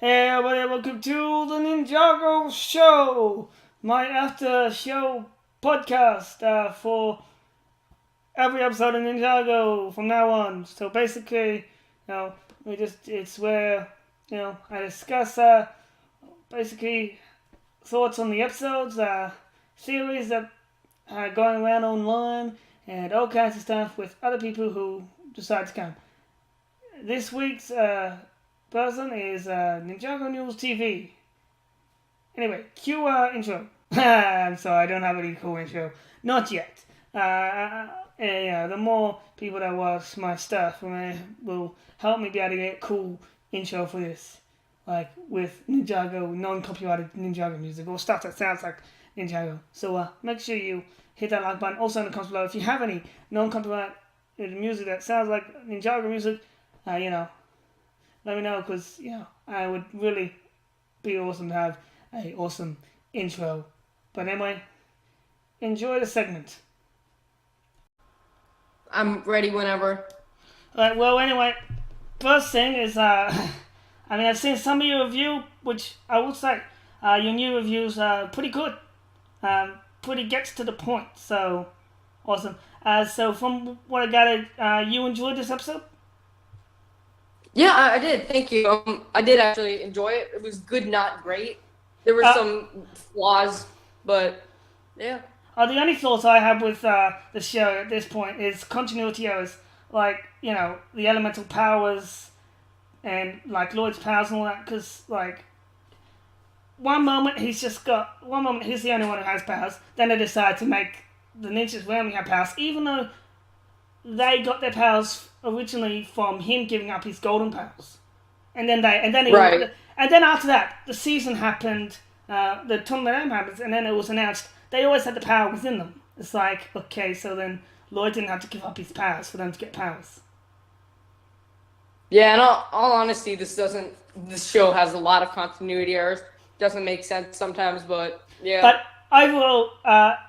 Hey everybody, welcome to the Ninjago Show, my after show podcast for every episode of Ninjago from now on. So basically, it's where, I discuss basically thoughts on the episodes, theories that are going around online, and all kinds of stuff with other people who decide to come. This week's person is NinjagoNewsTV. Anyway, cue intro. I'm sorry, I don't have any cool intro. Not yet. The more people that watch my stuff will help me be able to get cool intro for this. Like with Ninjago, non-copyrighted Ninjago music, or stuff that sounds like Ninjago. So make sure you hit that like button. Also in the comments below, if you have any non-copyrighted music that sounds like Ninjago music, let me know, because I would really be awesome to have a awesome intro. But anyway, enjoy the segment. I'm ready whenever. Alright, well anyway, first thing is I've seen some of your review, which I will say your new reviews are pretty good. Pretty gets to the point, so awesome. So from what I gathered, you enjoyed this episode? Yeah, I did. Thank you. I did actually enjoy it. It was good, not great. There were some flaws, but yeah. The only thoughts I have with the show at this point is continuity errors, like the elemental powers and like Lloyd's powers and all that. Because like one moment he's the only one who has powers. Then they decide to make the ninjas randomly have powers, even though they got their powers originally from him giving up his golden powers, and then after that the season happened, the tournament happens, and then it was announced they always had the power within them. It's like, okay, so then Lloyd didn't have to give up his powers for them to get powers. Yeah, in all honesty, this show has a lot of continuity errors. Doesn't make sense sometimes, but yeah. But overall,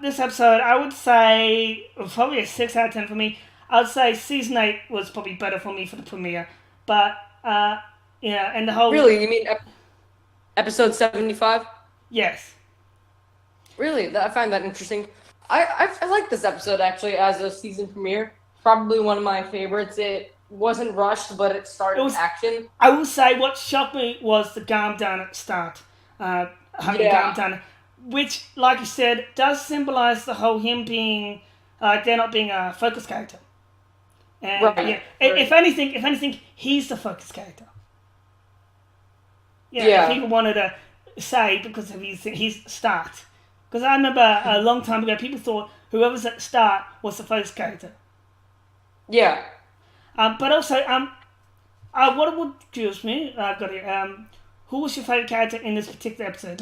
this episode, I would say probably a 6 out of 10 for me. I would say season 8 was probably better for me for the premiere, but and the whole. Really, you mean episode 75? Yes. Really, I find that interesting. I like this episode actually as a season premiere. Probably one of my favorites. It wasn't rushed, but it started with action. I will say what shocked me was the calm down at the start. Calm down, which, like you said, does symbolize the whole him being there not being a focus character. And right. If anything, he's the focus character. If people wanted to say because of his start. Because I remember a long time ago, people thought whoever's at the start was the focus character. Yeah. But also, what would excuse me? I've got it. Who was your favorite character in this particular episode?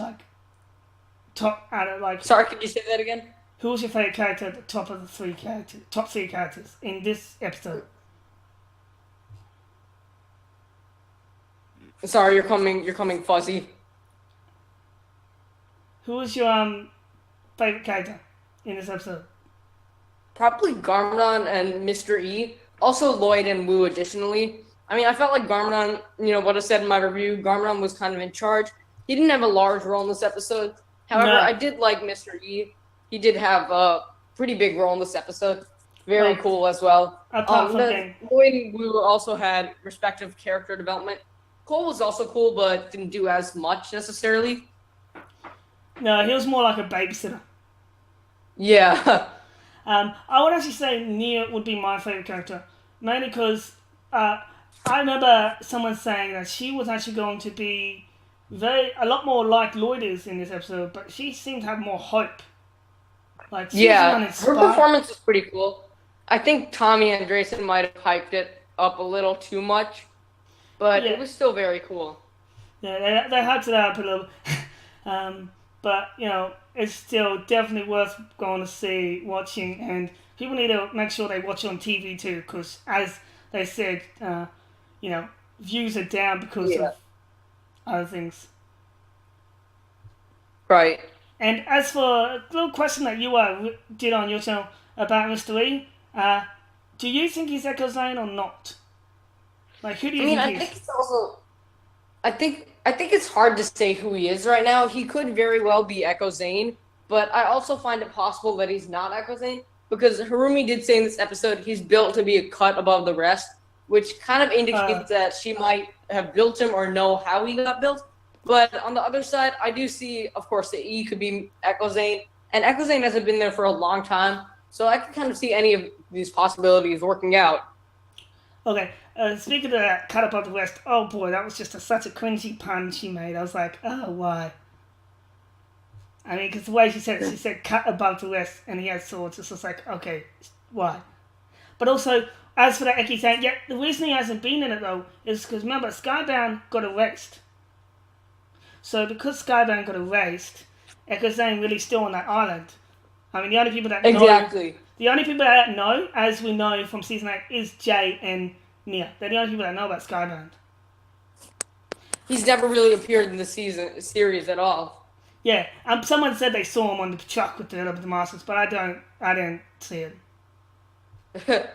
Sorry, could you say that again? Who was your favorite character at the top of the top three characters in this episode? Sorry, you're coming fuzzy. Who was your favorite character in this episode? Probably Garmadon and Mr. E. Also Lloyd and Wu additionally. I mean, I felt like Garmadon, what I said in my review, Garmadon was kind of in charge. He didn't have a large role in this episode. However, I did like Mr. E. He did have a pretty big role in this episode. Very cool as well. Lloyd and Wu also had respective character development. Cole was also cool, but didn't do as much necessarily. No, he was more like a babysitter. Yeah. I would actually say Nia would be my favorite character, mainly because I remember someone saying that she was actually going to be a lot more like Lloyd is in this episode, but she seemed to have more hope. Like, her performance is pretty cool. I think Tommy and Andreessen might have hyped it up a little too much, but it was still very cool. Yeah, they hyped it up a little. But it's still definitely worth going to see, watching, and people need to make sure they watch it on TV too, because as they said, views are down because of other things. Right. And as for a little question that you did on your channel about Mr. E, do you think he's Echo Zane or not? Like, who do you think he is? I think I think it's hard to say who he is right now. He could very well be Echo Zane, but I also find it possible that he's not Echo Zane because Harumi did say in this episode he's built to be a cut above the rest, which kind of indicates that she might have built him or know how he got built. But on the other side, I do see, of course, the E could be Echo Zane, and Echo Zane hasn't been there for a long time, so I can kind of see any of these possibilities working out. Okay, speaking of that, cut above the rest, oh boy, that was just such a cringy pun she made. I was like, oh, why? I mean, because the way she said cut above the rest, and he has swords, it's just like, okay, why? But also, as for that Eki saying, yeah, the reason he hasn't been in it, though, is because, remember, Skybound got erased. So, because Skybound got erased, Echo Zane really still on that island. I mean, the only people that know, as we know from Season 8, is Jay and Nia. They're the only people that know about Skybound. He's never really appeared in the series at all. Yeah, someone said they saw him on the truck with the Masters, but I didn't see it.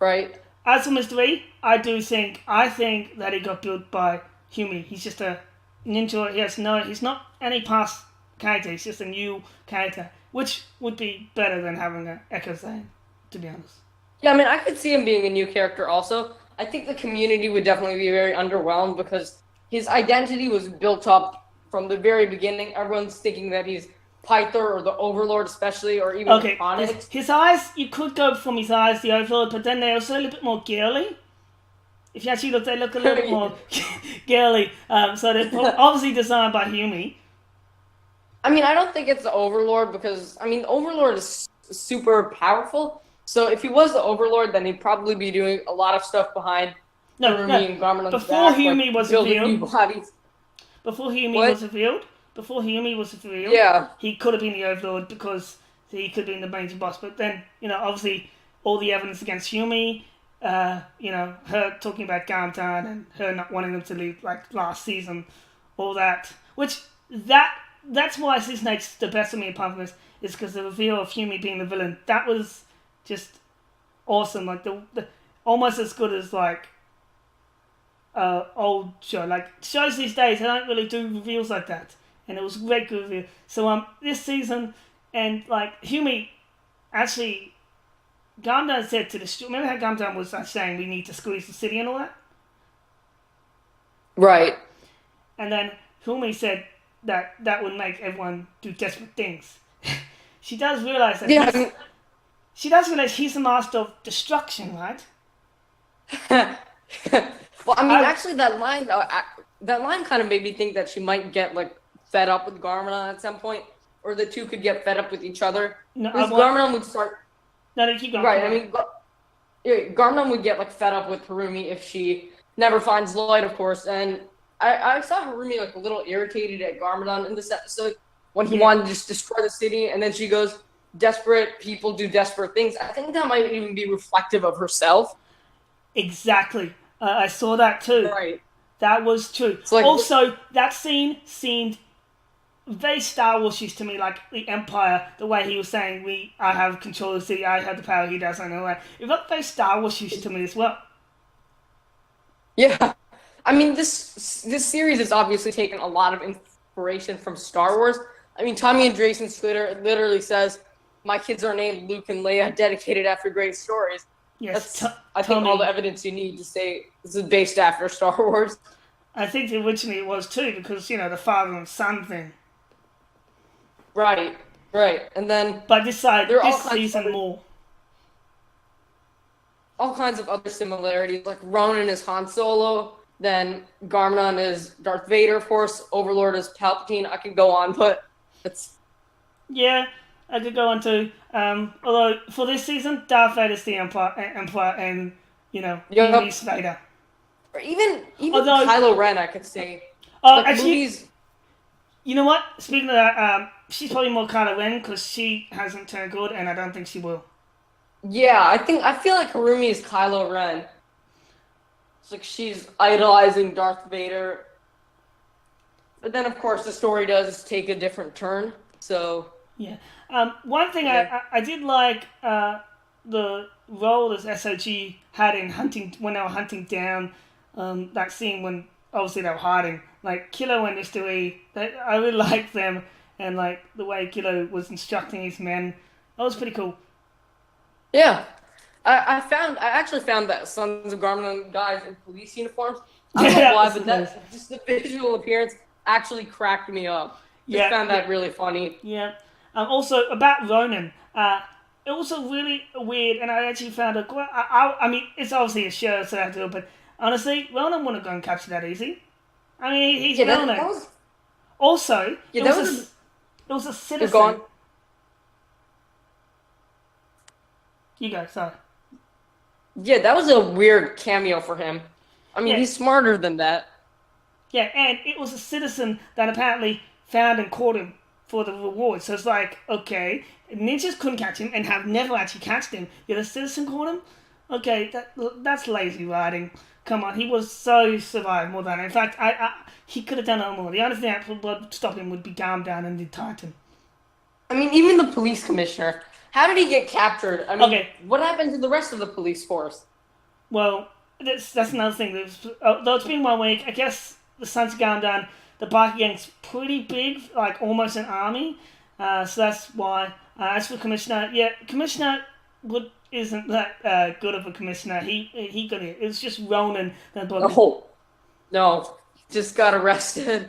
Right. As for Mr. E, I think that he got built by Humi. He's just a ninja. He's not any past character. He's just a new character, which would be better than having an Echo Zane, to be honest. Yeah, I mean, I could see him being a new character also. I think the community would definitely be very underwhelmed because his identity was built up from the very beginning. Everyone's thinking that he's Pythor or the Overlord especially, or even Onyx. His eyes, you could go from his eyes, the Overlord, but then they're also a little bit more girly. If you actually look, they look a little bit more girly. So they're obviously designed by Humi. I mean, I don't think it's the Overlord because, I mean, the Overlord is super powerful. So if he was the Overlord, then he'd probably be doing a lot of stuff behind Harumi and Garmin. Before Humi was revealed. Before Humi was revealed, yeah, he could have been the Overlord because he could have been the major boss. But then, obviously, all the evidence against Humi, her talking about Gamtan and her not wanting them to leave like last season, all that. That's why Season 8's the best for me apart from this, is because the reveal of Humi being the villain. That was just awesome. Like the almost as good as like old show. Like shows these days, they don't really do reveals like that, and it was a great good reveal. So this season, and like Humi, actually, Gamdan said to the remember how Gamdan was saying we need to squeeze the city and all that, right? And then Humi said that would make everyone do desperate things. She does realize that. Yeah, she does realize he's the master of destruction, right? Well, I mean, actually, that line kind of made me think that she might get like fed up with Garmadon at some point, or the two could get fed up with each other. No, Garmadon would start. No, keep going. Right, I mean, Garmadon would get like fed up with Harumi if she never finds Lloyd, of course. And I saw Harumi like a little irritated at Garmadon in this episode when he wanted to just destroy the city, and then she goes, "Desperate people do desperate things." I think that might even be reflective of herself. Exactly. I saw that too. Right. That was true. Like, also, that scene seemed very Star Wars-ish to me, like the Empire, the way he was saying, I have control of the city, I have the power, he doesn't know that. It felt very Star Wars-ish to me as well. Yeah. I mean, this series has obviously taken a lot of inspiration from Star Wars. I mean, Tommy Andreessen's Twitter literally says, "My kids are named Luke and Leia, dedicated after great stories." Yes, I think all the evidence you need to say this is based after Star Wars. I think originally it was too, because, the father and son thing. Right. And then... But this season more. All kinds of other similarities, like Ronan is Han Solo, then Garmadon is Darth Vader, of course, Overlord is Palpatine. I could go on, but it's... Yeah, I could go on too. Although for this season, Darth Vader's the Emperor, and Yumi's Vader. Or even Kylo Ren, I could say. Actually, movies... you know what? Speaking of that, she's probably more Kylo Ren because she hasn't turned good, and I don't think she will. Yeah, I feel like Harumi is Kylo Ren. It's like she's idolizing Darth Vader. But then, of course, the story does take a different turn. So yeah. One thing I did like the role that SOG had in hunting when they were hunting down that scene when obviously they were hiding Like Kilo and Mr. E, I really liked them, and like the way Kilo was instructing his men, that was pretty cool. Yeah. I actually found that Sons of Garmadon guys in police uniforms. I don't know why, but that just the visual appearance actually cracked me up. Just found that really funny. Yeah. Also about Ronan, it was a really weird, and I actually found it quite. I mean, it's obviously a show, so I have to do it, but honestly, Ronan wouldn't go and capture that easy. I mean, he's Ronan. Also, it was a citizen. Go on. You go. Sorry. Yeah, that was a weird cameo for him. I mean, he's smarter than that. Yeah, and it was a citizen that apparently found and caught him for the reward. So it's like, okay, ninjas couldn't catch him and have never actually catched him. Yet a citizen caught him? Okay, that's lazy writing. Come on, he was so survived more than that. In fact, he could have done it more. The only thing that would stop him would be calm down and the Titan. I mean, even the police commissioner. How did he get captured? I mean, what happened to the rest of the police force? Well, that's another thing. Though it's been 1 week, I guess the Sons of Garmadon, the biker gang's pretty big, like almost an army. So that's why. As for Commissioner, Commissioner isn't that good of a commissioner. He got it. It was just Ronan that bugged. Oh, no, just got arrested.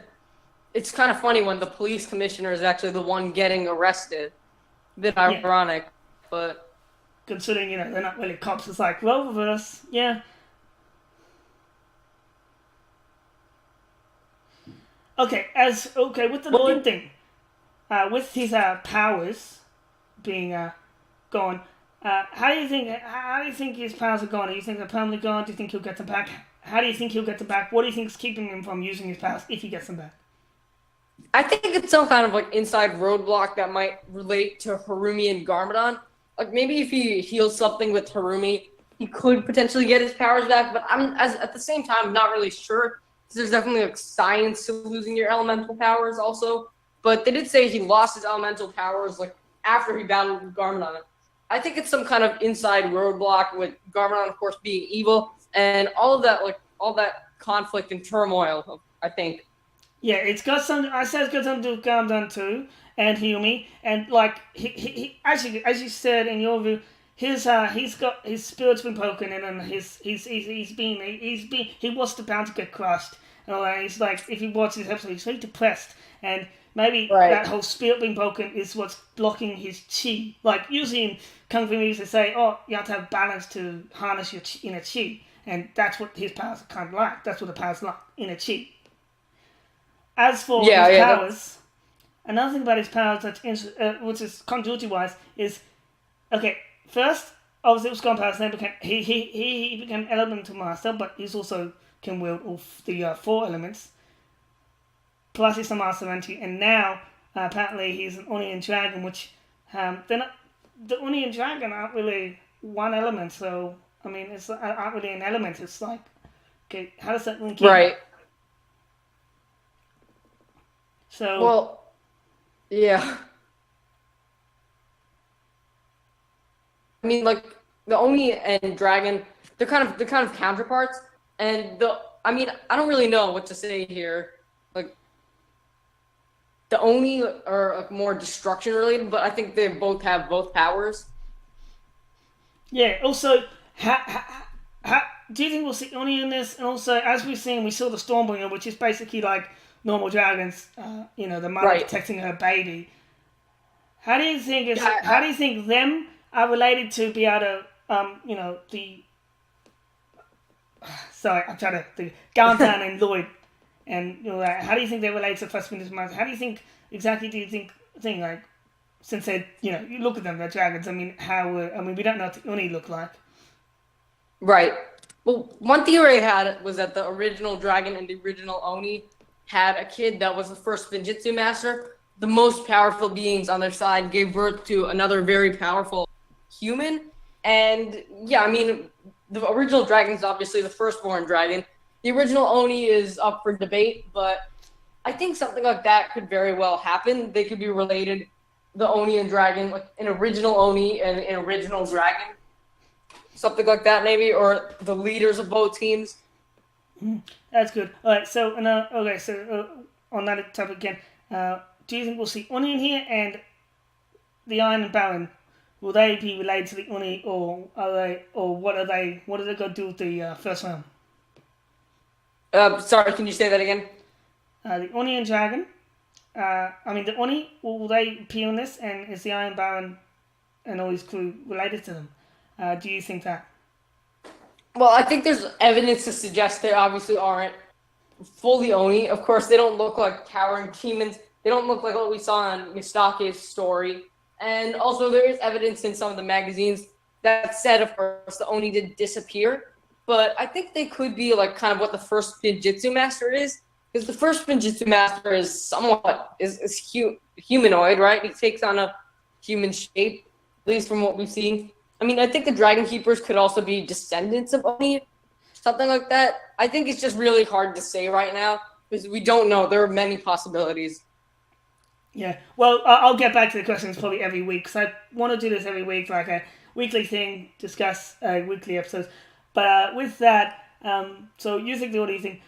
It's kind of funny when the police commissioner is actually the one getting arrested. A bit ironic, but considering they're not really cops, it's like role reverse. Yeah. Okay, with the Lloyd thing, with his powers being gone, how do you think his powers are gone? Do you think they're permanently gone? Do you think he'll get them back? How do you think he'll get them back? What do you think is keeping him from using his powers if he gets them back? I think it's some kind of like inside roadblock that might relate to Harumi and Garmadon. Like maybe if he heals something with Harumi, he could potentially get his powers back. But at the same time, not really sure. There's definitely like science to losing your elemental powers also. But they did say he lost his elemental powers like after he battled with Garmadon. I think it's some kind of inside roadblock with Garmadon, of course, being evil and all that conflict and turmoil. I think. Yeah, it's got something. I said it's got something to do with Garmadon too, and Harumi, and like he actually, as you said in your view, he's got his spirit's been broken, and he was about to get crushed, and all that. He's like, if he watches this episode, he's very depressed, and maybe that whole spirit being broken is what's blocking his chi. Like usually in Kung Fu movies, they say, oh, you have to have balance to harness your inner chi, and that's what his powers are kind of like. That's what the powers like, inner chi. As for his powers, another thing about his powers that's which is continuity-wise is, okay, first, obviously it was Gun powers, then he became elemental master, but he's also can wield all the 4 elements. Plus he's a master of entry, and now apparently he's an Oni and Dragon, which the Oni and Dragon aren't really one element, so I mean it's aren't really an element. It's like, okay, how does that link in? Right. So well, yeah. I mean, like the Oni and Dragon, they're kind of counterparts, and I don't really know what to say here. Like the Oni are like more destruction related, but I think they both have both powers. Yeah. Also, how do you think we'll see Oni in this? And also, as we've seen, we saw the Stormbringer, which is basically like normal dragons, the mother protecting her baby. How do you think how do you think them are related to be able to, the Garmadon and Lloyd, and how do you think they relate to Firstbourne? How do you think like, since they you look at them, they're dragons. I mean, we don't know what the Oni look like. Right. Well, one theory I had was that the original dragon and the original Oni had a kid that was the first Ninjutsu master. The most powerful beings on their side gave birth to another very powerful human. And yeah, I mean, the original dragon is obviously the Firstbourne dragon. The original Oni is up for debate, but I think something like that could very well happen. They could be related, the Oni and dragon, like an original Oni and an original dragon. Something like that maybe, or the leaders of both teams. That's good. All right. So, on that topic again, do you think we'll see Oni in here and the Iron Baron? Will they be related to the Oni, or are they, or what are they? What are they going to do with the first round? Sorry, can you say that again? The Oni and Dragon. The Oni, will they appear in this, and is the Iron Baron and all his crew related to them? Do you think that? Well, I think there's evidence to suggest they obviously aren't fully Oni. Of course, they don't look like towering demons. They don't look like what we saw on Mistake's story. And also, there is evidence in some of the magazines that said, of course, the Oni did disappear. But I think they could be like kind of what the first Ninjitsu Master is. Because the first Ninjitsu Master is somewhat humanoid, right? He takes on a human shape, at least from what we've seen. I mean, I think the Dragon Keepers could also be descendants of Oni, something like that. I think it's just really hard to say right now because we don't know. There are many possibilities. Yeah. Well, I'll get back to the questions probably every week because I want to do this every week, like a weekly thing, discuss weekly episodes. But with that, so you think the audio thing.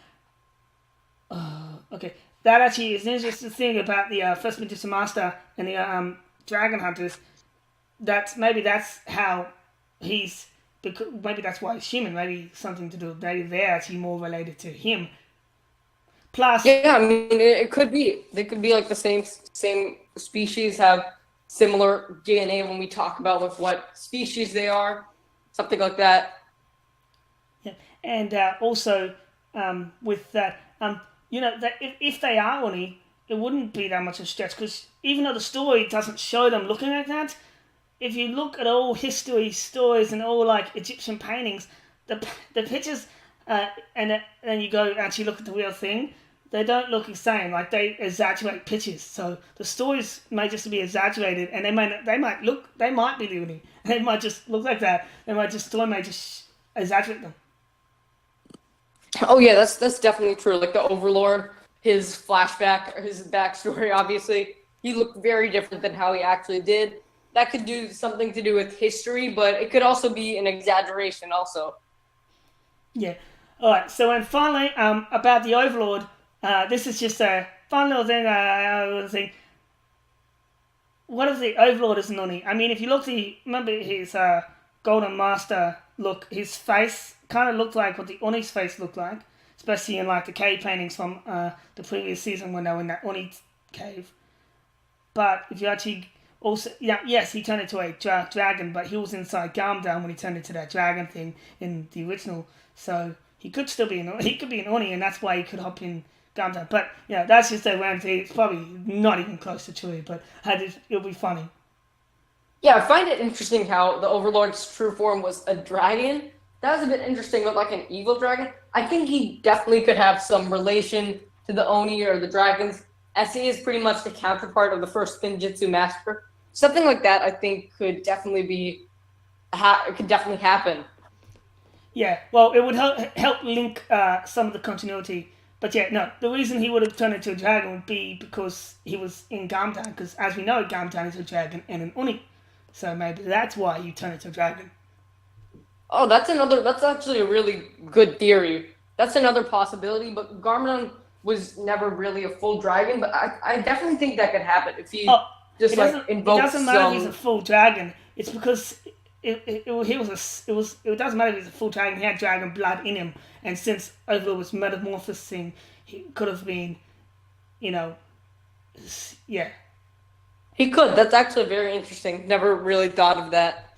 Okay, that actually is an interesting thing about the first Ninjitsu Master and the Dragon Hunters. That's how he's. Maybe that's why he's human. Maybe something to do. Maybe they're actually more related to him. Plus, yeah, I mean, it could be. They could be like the same species, have similar DNA when we talk about with what species they are, something like that. Yeah, and also with that, that if they are Oni, it wouldn't be that much of a stretch because even though the story doesn't show them looking like that, if you look at all history stories and all like Egyptian paintings, the pictures, and then you go actually look at the real thing, they don't look the same. Like they exaggerate pictures, so the stories may just be exaggerated, and they might be Oni. They might just look like that. Story may just exaggerate them. Oh yeah, that's definitely true. Like the Overlord, his flashback, his backstory, obviously, he looked very different than how he actually did. That could do something to do with history, but it could also be an exaggeration also. Yeah. Alright, so and finally, about the Overlord, this is just a fun little thing I was thinking. What if the Overlord is Oni? I mean, if you remember his Golden Master look, his face kind of looked like what the Oni's face looked like, especially in like the cave paintings from the previous season when they were in that Oni cave. But if you actually also, yes, he turned into a dragon, but he was inside Garmdown when he turned into that dragon thing in the original. So he could still be an Oni, and that's why he could hop in Garmdown. But that's just a random thing. It's probably not even close to true, but it'll be funny. Yeah, I find it interesting how the Overlord's true form was a dragon. That was a bit interesting, but like an evil dragon. I think he definitely could have some relation to the Oni or the dragons, as he is pretty much the counterpart of the first Ninjitsu Master. Something like that, I think, could definitely happen. Yeah, well, it would help link some of the continuity. But the reason he would have turned into a dragon would be because he was in Garmdown, because as we know, Garmdown is a dragon and an Oni. So maybe that's why you turn into a dragon. Oh, that's actually a really good theory. That's another possibility, but Garmdown was never really a full dragon, but I definitely think that could happen if he just like invokes. It doesn't matter if he's a full dragon. It's because it doesn't matter if he's a full dragon. He had dragon blood in him, and since Overlord was metamorphosing, he could have been, yeah. He could. That's actually very interesting. Never really thought of that.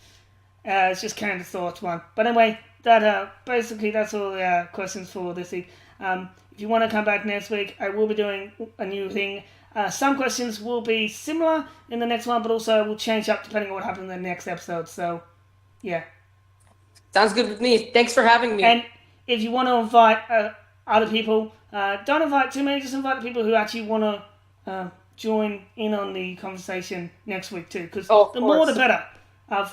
It's just kind of thought one. But anyway, that basically that's all the questions for this week. If you want to come back next week, I will be doing a new thing. Some questions will be similar in the next one, but also will change up depending on what happens in the next episode. So, yeah. Sounds good with me. Thanks for having me. And if you want to invite other people, don't invite too many. Just invite the people who actually want to join in on the conversation next week too. Because the more the better.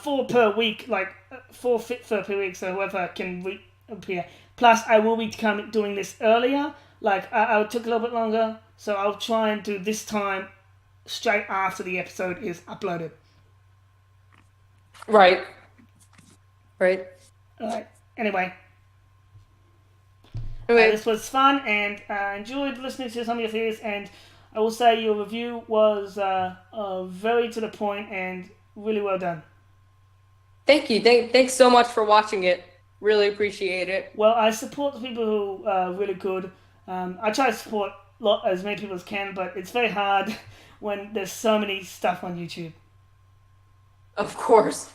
4 per week, like 4 fit per week, so whoever can appear. Plus, I will be doing this earlier. Like, I took a little bit longer, so I'll try and do this time straight after the episode is uploaded. Right. Alright, anyway. Anyway, This was fun, and I enjoyed listening to some of your theories, and I will say your review was very to the point and really well done. thank you. Thanks so much for watching it. Really appreciate it. Well, I support the people who are really good. I try to support as many people as can, but it's very hard when there's so many stuff on YouTube. Of course,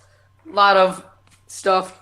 a lot of stuff.